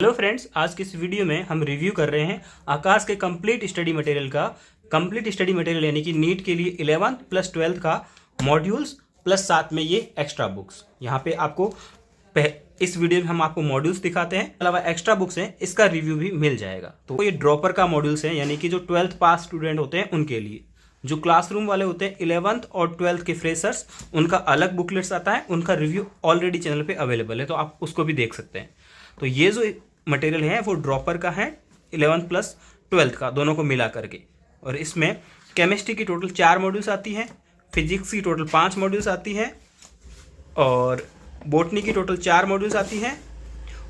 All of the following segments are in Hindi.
हेलो फ्रेंड्स, आज के इस वीडियो में हम रिव्यू कर रहे हैं आकाश के कंप्लीट स्टडी मटेरियल का। कंप्लीट स्टडी मटेरियल यानी कि नीट के लिए 11th प्लस 12th का मॉड्यूल्स प्लस साथ में ये एक्स्ट्रा बुक्स। यहाँ पे आपको इस वीडियो में हम आपको मॉड्यूल्स दिखाते हैं, अलावा एक्स्ट्रा बुक्स हैं, इसका रिव्यू भी मिल जाएगा। तो ये ड्रॉपर का मॉड्यूल्स हैं, यानी कि जो 12th पास स्टूडेंट होते हैं उनके लिए। जो क्लासरूम वाले होते हैं 11th और 12th के फ्रेशर्स, उनका अलग बुकलेट्स आता है, उनका रिव्यू ऑलरेडी चैनल पे अवेलेबल है, तो आप उसको भी देख सकते हैं। तो ये जो मटेरियल है वो ड्रॉपर का है 11th प्लस 12th का, दोनों को मिला करके। और इसमें केमिस्ट्री की टोटल 4 मॉड्यूल्स आती हैं, फिजिक्स की टोटल 5 मॉड्यूल्स आती हैं, और बॉटनी की टोटल 4 मॉड्यूल्स आती हैं,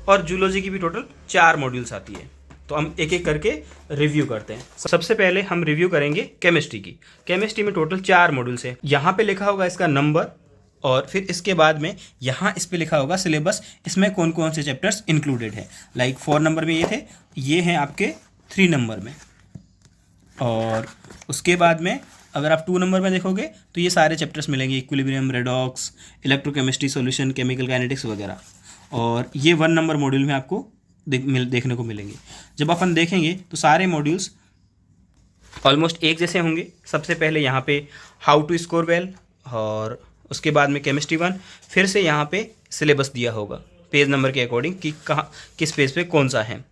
और जूलॉजी की भी टोटल 4 मॉड्यूल्स आती है। तो हम एक एक करके रिव्यू करते हैं। सबसे पहले हम रिव्यू करेंगे केमिस्ट्री की। केमिस्ट्री में टोटल 4 मॉड्यूल्स हैं। यहाँ पे लिखा होगा इसका नंबर, और फिर इसके बाद में यहाँ इस पे लिखा होगा सिलेबस, इसमें कौन कौन से चैप्टर्स इंक्लूडेड है। लाइक 4 नंबर में ये थे, ये हैं आपके 3 नंबर में। और उसके बाद में अगर आप 2 नंबर में देखोगे तो ये सारे चैप्टर्स मिलेंगे, equilibrium, redox, electrochemistry solution, chemical kinetics वगैरह। और ये 1 नंबर मॉड्यूल में आपको देखने को मिलेंगे। जब अपन देखेंगे तो सारे मॉड्यूल्स ऑलमोस्ट एक जैसे होंगे। सबसे पहले यहाँ पे हाउ टू स्कोर वेल, और उसके बाद में केमिस्ट्री 1, फिर से यहाँ पे सिलेबस दिया होगा पेज नंबर के अकॉर्डिंग कि कहाँ किस पेज पे कौन सा है।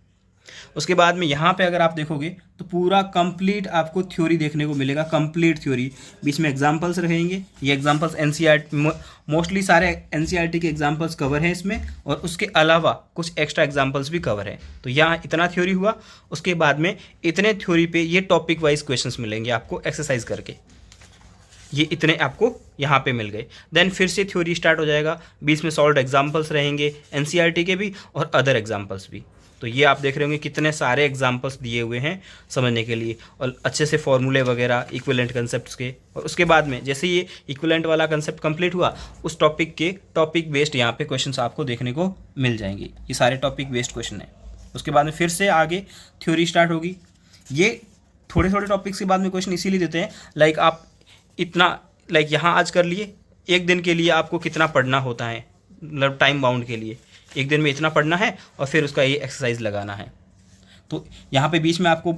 उसके बाद में यहाँ पे अगर आप देखोगे तो पूरा कंप्लीट आपको थ्योरी देखने को मिलेगा, कंप्लीट थ्योरी। बीच में एग्जांपल्स रहेंगे, ये एग्जांपल्स एनसीईआरटी, मोस्टली सारे एनसीईआरटी के एग्जांपल्स कवर हैं इसमें, और उसके अलावा कुछ एक्स्ट्रा एग्जांपल्स भी कवर हैं। तो यहाँ इतना थ्योरी हुआ। उसके बाद में इतने थ्योरी पे ये टॉपिक वाइज क्वेश्चंस मिलेंगे आपको एक्सरसाइज करके, ये इतने आपको यहाँ पे मिल गए। देन फिर से थ्योरी स्टार्ट हो जाएगा, बीच में सॉल्व्ड एग्जांपल्स रहेंगे एनसीईआरटी के भी और अदर एग्जांपल्स भी। तो ये आप देख रहे होंगे कितने सारे एग्जांपल्स दिए हुए हैं समझने के लिए, और अच्छे से फॉर्मूले वगैरह इक्विवेलेंट कंसेप्ट्स के। और उसके बाद में जैसे ये इक्विवेलेंट वाला कंसेप्ट कंप्लीट हुआ, उस टॉपिक के टॉपिक बेस्ड यहाँ पे क्वेश्चंस आपको देखने को मिल जाएंगे। ये सारे टॉपिक बेस्ड क्वेश्चन हैं। उसके बाद में फिर से आगे थ्योरी स्टार्ट होगी। ये थोड़े थोड़े टॉपिक्स के बाद में क्वेश्चन इसीलिए देते हैं, लाइक आप इतना, लाइक यहाँ आज कर लिए, एक दिन के लिए आपको कितना पढ़ना होता है, मतलब टाइम बाउंड के लिए एक दिन में इतना पढ़ना है, और फिर उसका ये एक्सरसाइज लगाना है। तो यहाँ पे बीच में आपको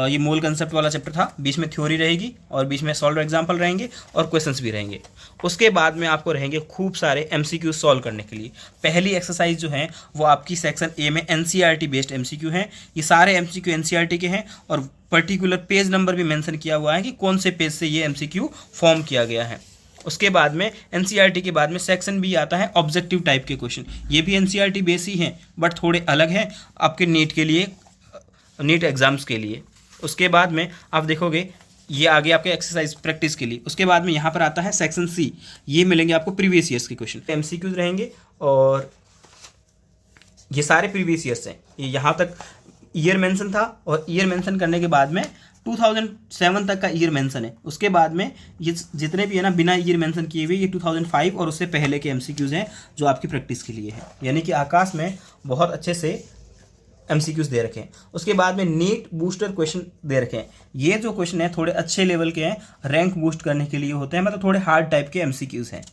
ये मोल कंसेप्ट वाला चैप्टर था, बीच में थ्योरी रहेगी और बीच में सॉल्व एग्जाम्पल रहेंगे और क्वेश्चंस भी रहेंगे। उसके बाद में आपको रहेंगे खूब सारे एमसीक्यू सॉल्व करने के लिए। पहली एक्सरसाइज जो है वो आपकी सेक्शन ए में एनसीईआरटी बेस्ड एमसीक्यू हैं। ये सारे एमसीक्यू एनसीईआरटी के हैं, और पर्टिकुलर पेज नंबर भी मेंशन किया हुआ है कि कौन से पेज से ये एमसीक्यू फॉर्म किया गया है। उसके बाद में एनसीईआरटी के बाद में सेक्शन भी आता है ऑब्जेक्टिव टाइप के क्वेश्चन। ये भी एनसीईआरटी बेस ही हैं, बट थोड़े अलग हैं आपके नीट के लिए, नीट एग्जाम्स के लिए। उसके बाद में आप देखोगे ये आगे आपके एक्सरसाइज प्रैक्टिस के लिए। उसके बाद में यहाँ पर आता है सेक्शन सी, ये मिलेंगे आपको प्रीवियस ईयर्स के क्वेश्चन, एमसीक्यूज रहेंगे, और ये सारे प्रीवियस ईयर्स हैं। ये यहाँ तक ईयर मेंशन था, और ईयर मेंशन करने के बाद में 2007 तक का ईयर मेंशन है। उसके बाद में ये जितने भी है ना बिना ईयर मेंशन किए हुए, ये 2005 और उससे पहले के एमसीक्यूज हैं जो आपकी प्रैक्टिस के लिए हैं। यानी कि आकाश में बहुत अच्छे से एमसीक्यूज दे रखे हैं। उसके बाद में नीट बूस्टर क्वेश्चन दे रखे हैं। ये जो क्वेश्चन है थोड़े अच्छे लेवल के हैं, रैंक बूस्ट करने के लिए होते हैं, मतलब थोड़े हार्ड टाइप के एमसीक्यूज हैं।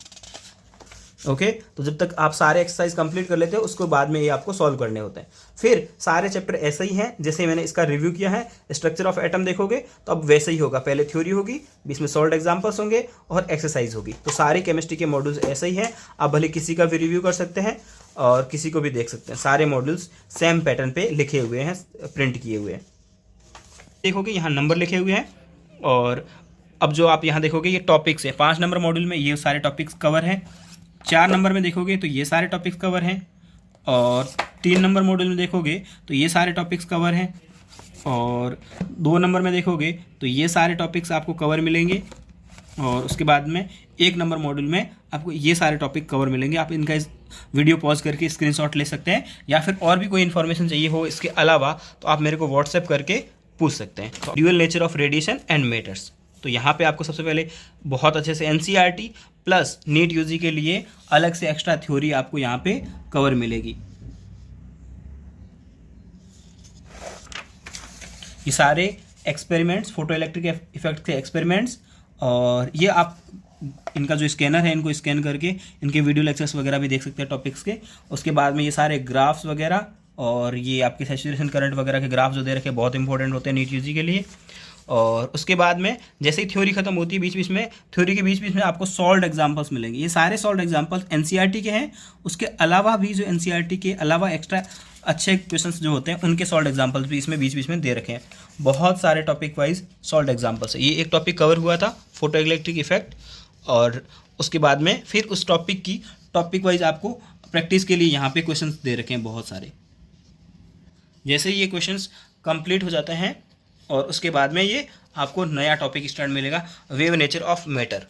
ओके, तो जब तक आप सारे एक्सरसाइज कंप्लीट कर लेते हो उसके बाद में ये आपको सॉल्व करने होते हैं। फिर सारे चैप्टर ऐसे ही हैं जैसे मैंने इसका रिव्यू किया है। स्ट्रक्चर ऑफ एटम देखोगे तो अब वैसे ही होगा, पहले थ्योरी होगी, बीच में सॉल्व्ड एग्जांपल्स होंगे और एक्सरसाइज होगी। तो सारी केमिस्ट्री के मॉड्यूल्स ऐसे ही हैं। आप भले किसी का भी रिव्यू कर सकते हैं और किसी को भी देख सकते हैं। सारे मॉड्यूल्स सेम पैटर्न पे लिखे हुए हैं, प्रिंट किए हुए हैं। देखोगे यहाँ नंबर लिखे हुए हैं, और अब जो आप यहाँ देखोगे ये टॉपिक्स हैं। 5 नंबर मॉड्यूल में ये सारे टॉपिक्स कवर हैं। 4 नंबर में देखोगे तो ये सारे टॉपिक्स कवर हैं, और 3 नंबर मॉड्यूल में देखोगे तो ये सारे टॉपिक्स कवर हैं, और 2 नंबर में देखोगे तो ये सारे टॉपिक्स आपको कवर मिलेंगे, और उसके बाद में 1 नंबर मॉड्यूल में आपको ये सारे टॉपिक कवर मिलेंगे। आप इनका वीडियो पॉज करके स्क्रीनशॉट ले सकते हैं, या फिर और भी कोई इन्फॉर्मेशन चाहिए हो इसके अलावा तो आप मेरे को व्हाट्सएप करके पूछ सकते हैं। Dual nature of radiation and matters, तो यहाँ पे आपको सबसे पहले बहुत अच्छे से एनसीईआरटी प्लस नीट यूजी के लिए अलग से एक्स्ट्रा थ्योरी आपको यहाँ पे कवर मिलेगी। ये सारे एक्सपेरिमेंट्स, फोटो इलेक्ट्रिक इफेक्ट के एक्सपेरिमेंट्स, और ये आप इनका जो स्कैनर है इनको स्कैन करके इनके वीडियो लेक्चर्स वगैरह भी देख सकते हैं टॉपिक्स के। उसके बाद में ये सारे ग्राफ्स वगैरह और ये आपके सैचुरेशन करंट वगैरह के ग्राफ जो दे रखे बहुत इंपॉर्टेंट होते हैं नीट यूजी के लिए। और उसके बाद में जैसे ही थ्योरी खत्म होती है बीच बीच में थ्योरी के बीच बीच में आपको सॉल्व्ड एग्जांपल्स मिलेंगे। ये सारे सॉल्व्ड एग्जांपल्स एनसीईआरटी के हैं, उसके अलावा भी जो एनसीईआरटी के अलावा एक्स्ट्रा अच्छे क्वेश्चंस जो होते हैं उनके सॉल्व्ड एग्जांपल्स भी इसमें बीच बीच में दे रखे हैं। बहुत सारे टॉपिक वाइज सॉल्व्ड एग्जांपल्स है। ये एक टॉपिक कवर हुआ था फोटो इलेक्ट्रिक इफेक्ट, और उसके बाद में फिर उस टॉपिक वाइज आपको प्रैक्टिस के लिए यहाँ पे क्वेश्चंस दे रखे हैं बहुत सारे। जैसे ये क्वेश्चंस कंप्लीट हो जाते हैं और उसके बाद में ये आपको नया टॉपिक स्टार्ट मिलेगा, वेव नेचर ऑफ मैटर।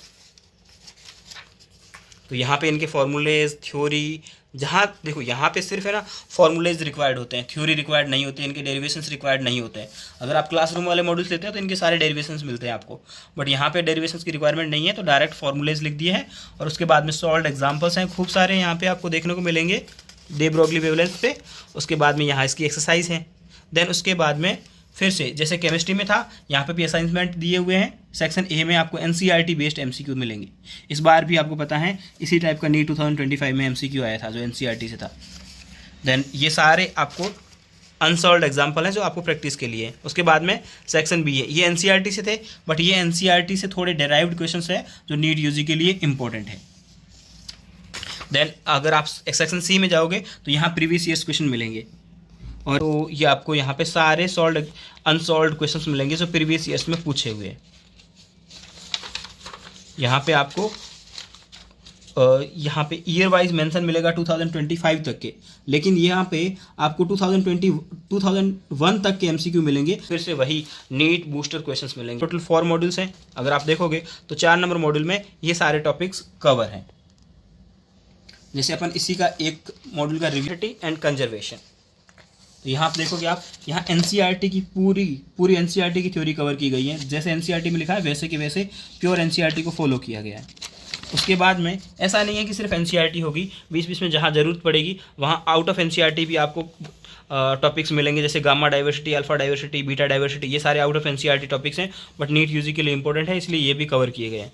तो यहाँ पे इनके फॉर्मूलेज थ्योरी, जहाँ देखो यहाँ पे सिर्फ है ना फॉर्मूलेज रिक्वायर्ड होते हैं, थ्योरी रिक्वायर्ड नहीं होती है, इनके डेरिवेशंस रिक्वायर्ड नहीं होते हैं। अगर आप क्लासरूम वाले मॉड्यूल्स लेते हैं तो इनके सारे डेरिवेशंस मिलते हैं आपको, बट यहाँ पे डेरिवेशंस की रिक्वायरमेंट नहीं है, तो डायरेक्ट फॉर्मूलेज लिख दिए हैं। और उसके बाद में सॉल्व्ड एग्जाम्पल्स हैं खूब सारे यहाँ पे आपको देखने को मिलेंगे डे ब्रोगली वेवलेंथ पे। उसके बाद में यहाँ इसकी एक्सरसाइज है। देन उसके बाद में फिर से जैसे केमिस्ट्री में था यहाँ पे भी असाइनमेंट दिए हुए हैं। सेक्शन ए में आपको एनसीईआरटी बेस्ड एमसीक्यू मिलेंगे। इस बार भी आपको पता है इसी टाइप का नीट 2025 में एमसीक्यू आया था जो एनसीईआरटी से था। देन ये सारे आपको अनसॉल्व्ड एग्जाम्पल हैं जो आपको प्रैक्टिस के लिए है। उसके बाद में सेक्शन बी है, ये एनसीईआरटी से थे, बट ये एनसीईआरटी से थोड़े डेराइव्ड क्वेश्चन है जो नीट यूजी के लिए इंपॉर्टेंट है। देन अगर आप सेक्शन सी में जाओगे तो यहाँ प्रीवियस ईयर्स क्वेश्चन मिलेंगे, और तो ये आपको यहाँ पे सारे सॉल्व्ड अनसॉल्व्ड क्वेश्चंस मिलेंगे जो प्रीवियस ईयर्स में पूछे हुए हैं। यहाँ पे आपको यहाँ पे ईयर वाइज मेंशन मिलेगा 2025 तक के, लेकिन यहाँ पे आपको 2001 तक के एमसीक्यू मिलेंगे। फिर से वही नीट बूस्टर क्वेश्चंस मिलेंगे। टोटल 4 मॉड्यूल्स हैं। अगर आप देखोगे तो 4 नंबर मॉड्यूल में ये सारे टॉपिक्स कवर हैं। जैसे अपन इसी का एक मॉड्यूल का रिव्यू एंड कंजर्वेशन, तो यहाँ आप देखोगे आप यहाँ एनसीईआरटी की पूरी एनसीईआरटी की थ्योरी कवर की गई है। जैसे एनसीईआरटी में लिखा है वैसे कि वैसे प्योर एनसीईआरटी को फॉलो किया गया है। उसके बाद में ऐसा नहीं है कि सिर्फ एनसीईआरटी होगी, बीच बीच में जहाँ ज़रूरत पड़ेगी वहाँ आउट ऑफ एनसीईआरटी भी आपको टॉपिक्स मिलेंगे। जैसे gamma diversity, alpha diversity, beta diversity, ये सारे आउट ऑफ एनसीईआरटी टॉपिक्स हैं, बट नीट यूजी के लिए इंपॉर्टेंट है, इसलिए ये भी कवर किए गए हैं।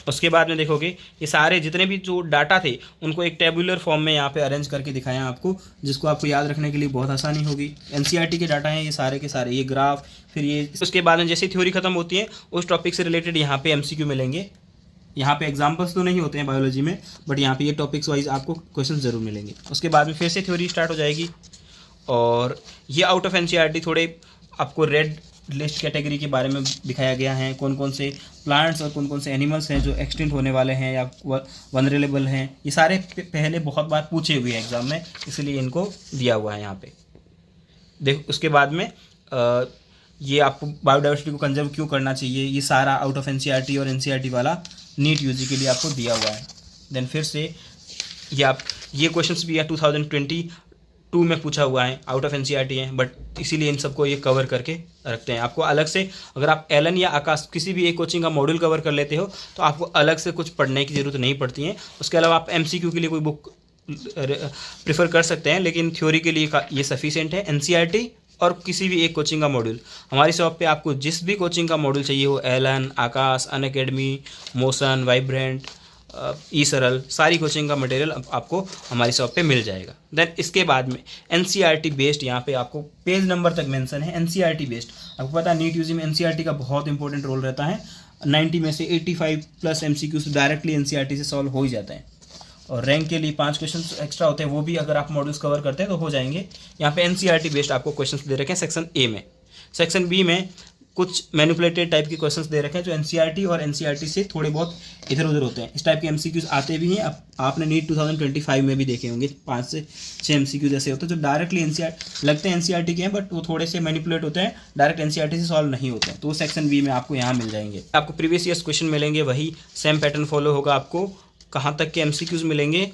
उसके बाद में देखोगे ये सारे जितने भी जो डाटा थे उनको एक टेबुलर फॉर्म में यहाँ पे अरेंज करके दिखाया आपको, जिसको आपको याद रखने के लिए बहुत आसानी होगी। एनसीईआरटी के डाटा हैं ये सारे के सारे, ये ग्राफ, फिर ये। उसके बाद में जैसे थ्योरी खत्म होती है उस टॉपिक से रिलेटेड यहाँ पे एमसीक्यू मिलेंगे। यहाँ पे एग्जाम्पल्स तो नहीं होते हैं बायोलॉजी में, बट यहाँ पे ये टॉपिक्स वाइज आपको क्वेश्चन ज़रूर मिलेंगे। उसके बाद में फिर से थ्योरी स्टार्ट हो जाएगी, और ये आउट ऑफ एनसीईआरटी थोड़े आपको रेड लिस्ट कैटेगरी के बारे में दिखाया गया है, कौन कौन से प्लांट्स और कौन कौन से एनिमल्स हैं जो एक्सटिंक्ट होने वाले हैं या वनरेबल हैं। ये सारे पहले बहुत बार पूछे हुए हैं एग्जाम में, इसलिए इनको दिया हुआ है यहाँ पे। देखो उसके बाद में ये आपको बायोडाइवर्सिटी को कंजर्व क्यों करना चाहिए, ये सारा आउट ऑफ एनसीईआरटी और एनसीईआरटी वाला नीट यूजी के लिए आपको दिया हुआ है। देन फिर से ये क्वेश्चंस भी 2022 में पूछा हुआ है, आउट ऑफ एनसीईआरटी है, बट इसीलिए इन सबको ये कवर करके रखते हैं। आपको अलग से अगर आप एलन या आकाश किसी भी एक कोचिंग का मॉड्यूल कवर कर लेते हो तो आपको अलग से कुछ पढ़ने की ज़रूरत नहीं पड़ती है। उसके अलावा आप एमसीक्यू के लिए कोई बुक प्रेफर कर सकते हैं, लेकिन थ्योरी के लिए ये सफिशिएंट है। एनसीईआरटी और किसी भी एक कोचिंग का मॉड्यूल। हमारी शॉप पे आपको जिस भी कोचिंग का मॉड्यूल चाहिए हो, एलन, आकाश, अनअकैडमी, मोशन, वाइब्रेंट, ई सरल, सारी कोचिंग का मटेरियल आपको हमारी शॉप पे मिल जाएगा। देन इसके बाद में एनसीईआरटी बेस्ड यहाँ पे आपको पेज नंबर तक मेंशन है। एनसीईआरटी बेस्ड आपको पता है नीट यूजी में एनसीईआरटी का बहुत इंपॉर्टेंट रोल रहता है। 90 में से 85+ एमसीक्यूज डायरेक्टली एनसीईआरटी से सॉल्व हो ही जाते हैं, और रैंक के लिए 5 क्वेश्चन एक्स्ट्रा होते हैं, वो भी अगर आप मॉड्यूल्स कवर करते हैं तो हो जाएंगे। यहाँ पे एनसीईआरटी बेस्ड आपको क्वेश्चंस दे रखे हैं सेक्शन ए में। सेक्शन बी में कुछ मैनिपुलेटेड टाइप के क्वेश्चंस दे रखे हैं जो एनसीईआरटी और एनसीईआरटी से थोड़े बहुत इधर उधर होते हैं। इस टाइप के एमसीक्यूज आते भी हैं, आपने नीट 2025 में भी देखे होंगे, 5 से 6 एमसीक्यूज ऐसे होते हैं जो डायरेक्टली एनसीईआरटी लगते हैं एनसीईआरटी के हैं, बट वो थोड़े से मैनिपुलेट होते हैं, डायरेक्ट एनसीईआरटी से सॉल्व नहीं होते हैं। तो वो सेक्शन बी में आपको यहाँ मिल जाएंगे। आपको प्रीवियस ईयर्स क्वेश्चन मिलेंगे, वही सेम पैटर्न फॉलो होगा। आपको कहाँ तक के एमसीक्यूज मिलेंगे,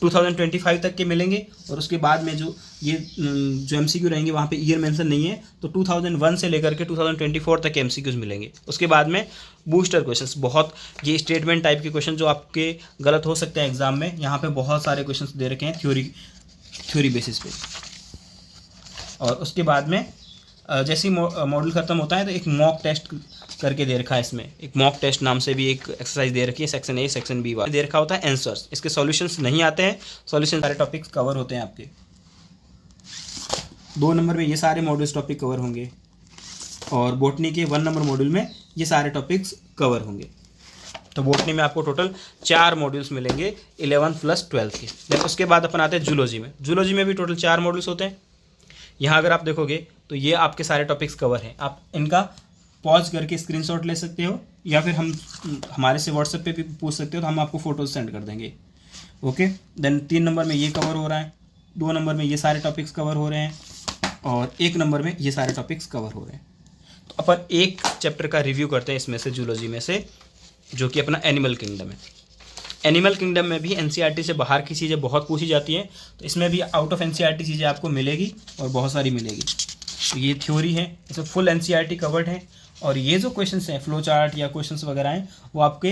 2025 तक के मिलेंगे, और उसके बाद में जो एमसीक्यू रहेंगे वहाँ पे ईयर मेंशन नहीं है, तो 2001 से लेकर के 2024 तक के एमसीक्यूज मिलेंगे। उसके बाद में बूस्टर क्वेश्चंस, बहुत ये स्टेटमेंट टाइप के क्वेश्चन जो आपके गलत हो सकते हैं एग्जाम में, यहाँ पे बहुत सारे क्वेश्चंस दे रखे हैं थ्योरी बेसिस पे। और उसके बाद में जैसे ही मॉड्यूल ख़त्म होता है तो एक मॉक टेस्ट करके दे रखा है। इसमें एक मॉक टेस्ट नाम से भी एक एक्सरसाइज दे रखी है, सेक्शन ए सेक्शन बी वाला दे रखा होता है आंसर्स। इसके सॉल्यूशंस नहीं आते हैं, सॉल्यूशन सारे टॉपिक्स कवर होते हैं आपके। 2 नंबर में ये सारे मॉड्यूल्स टॉपिक कवर होंगे और बॉटनी के 1 नंबर मॉड्यूल में ये सारे टॉपिक्स कवर होंगे। तो बॉटनी में आपको टोटल 4 मॉड्यूल्स मिलेंगे 11th प्लस 12th के। देन उसके बाद अपन आते हैं जूलॉजी में। जूलॉजी में भी टोटल 4 मॉड्यूल्स होते हैं। यहाँ अगर आप देखोगे तो ये आपके सारे टॉपिक्स कवर हैं। आप इनका पॉज करके स्क्रीनशॉट ले सकते हो या फिर हमारे से व्हाट्सएप पे भी पूछ सकते हो, तो हम आपको फ़ोटोज सेंड कर देंगे। ओके, देन 3 नंबर में ये कवर हो रहा है, 2 नंबर में ये सारे टॉपिक्स कवर हो रहे हैं और 1 नंबर में ये सारे टॉपिक्स कवर हो रहे हैं। तो अपन एक चैप्टर का रिव्यू करते हैं इसमें से, जूलॉजी में से, जो कि अपना एनिमल किंगडम है। एनिमल किंगडम में भी एनसीईआरटी से बाहर की चीज़ें बहुत पूछी जाती हैं, तो इसमें भी आउट ऑफ एनसीईआरटी चीज़ें आपको मिलेगी और बहुत सारी मिलेगी। तो ये थ्योरी है, इसमें फुल एनसीईआरटी कवर्ड है और ये जो क्वेश्चंस हैं, फ्लो चार्ट या क्वेश्चंस वगैरह हैं, वो आपके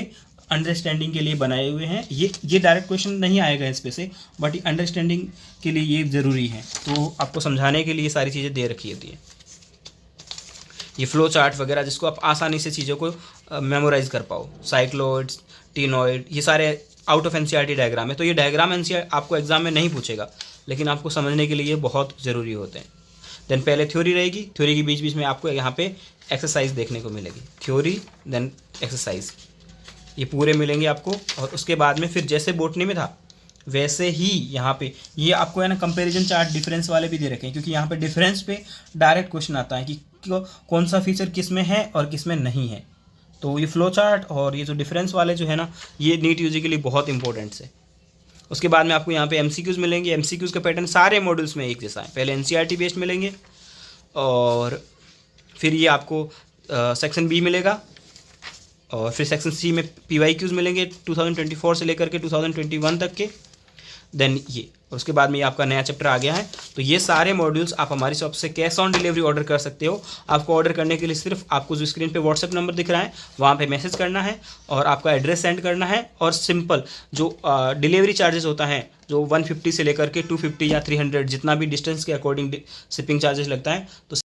अंडरस्टैंडिंग के लिए बनाए हुए हैं। ये डायरेक्ट क्वेश्चन नहीं आएगा इस पे से, बट ये अंडरस्टैंडिंग के लिए ये ज़रूरी है, तो आपको समझाने के लिए ये सारी चीज़ें दे रखी होती है। ये फ्लो चार्ट वगैरह जिसको आप आसानी से चीज़ों को मेमोराइज कर पाओ, साइक्लोइड्स, टिनॉइड, ये सारे आउट ऑफ एनसीईआरटी डायग्राम है। तो ये डायग्राम एनसीईआरटी आपको एग्जाम में नहीं पूछेगा, लेकिन आपको समझने के लिए ये बहुत ज़रूरी होते हैं। देन पहले थ्योरी रहेगी, थ्योरी के बीच बीच में आपको यहाँ पे एक्सरसाइज देखने को मिलेगी। थ्योरी देन एक्सरसाइज, ये पूरे मिलेंगे आपको। और उसके बाद में फिर जैसे बॉटनी में था वैसे ही यहाँ पे ये आपको है ना कंपैरिजन चार्ट डिफरेंस वाले भी दे रखे हैं, क्योंकि यहाँ पे डिफरेंस पे डायरेक्ट क्वेश्चन आता है कि कौन सा फीचर किस में है और किस में नहीं है। तो ये फ्लो चार्ट और ये जो डिफरेंस वाले जो है ना, ये नीट यूजी के लिए बहुत इंपॉर्टेंट है। उसके बाद में आपको यहाँ पे एमसीक्यूज़ मिलेंगे। एमसीक्यूज़ का पैटर्न सारे मॉड्यूल्स में एक जैसा है। पहले एनसीईआरटी बेस्ड मिलेंगे और फिर ये आपको सेक्शन बी मिलेगा और फिर सेक्शन सी में पीवाईक्यूज़ मिलेंगे 2024 से लेकर के 2021 तक के। देन ये, और उसके बाद में ये आपका नया चैप्टर आ गया है। तो ये सारे मॉड्यूल्स आप हमारी शॉप से कैश ऑन डिलीवरी ऑर्डर कर सकते हो। आपको ऑर्डर करने के लिए सिर्फ आपको जो स्क्रीन पे व्हाट्सएप नंबर दिख रहा है वहाँ पे मैसेज करना है और आपका एड्रेस सेंड करना है। और सिंपल जो डिलीवरी चार्जेस होता है, जो 150 से लेकर के 250 या 300 जितना भी डिस्टेंस के अकॉर्डिंग शिपिंग चार्जेस लगता है, तो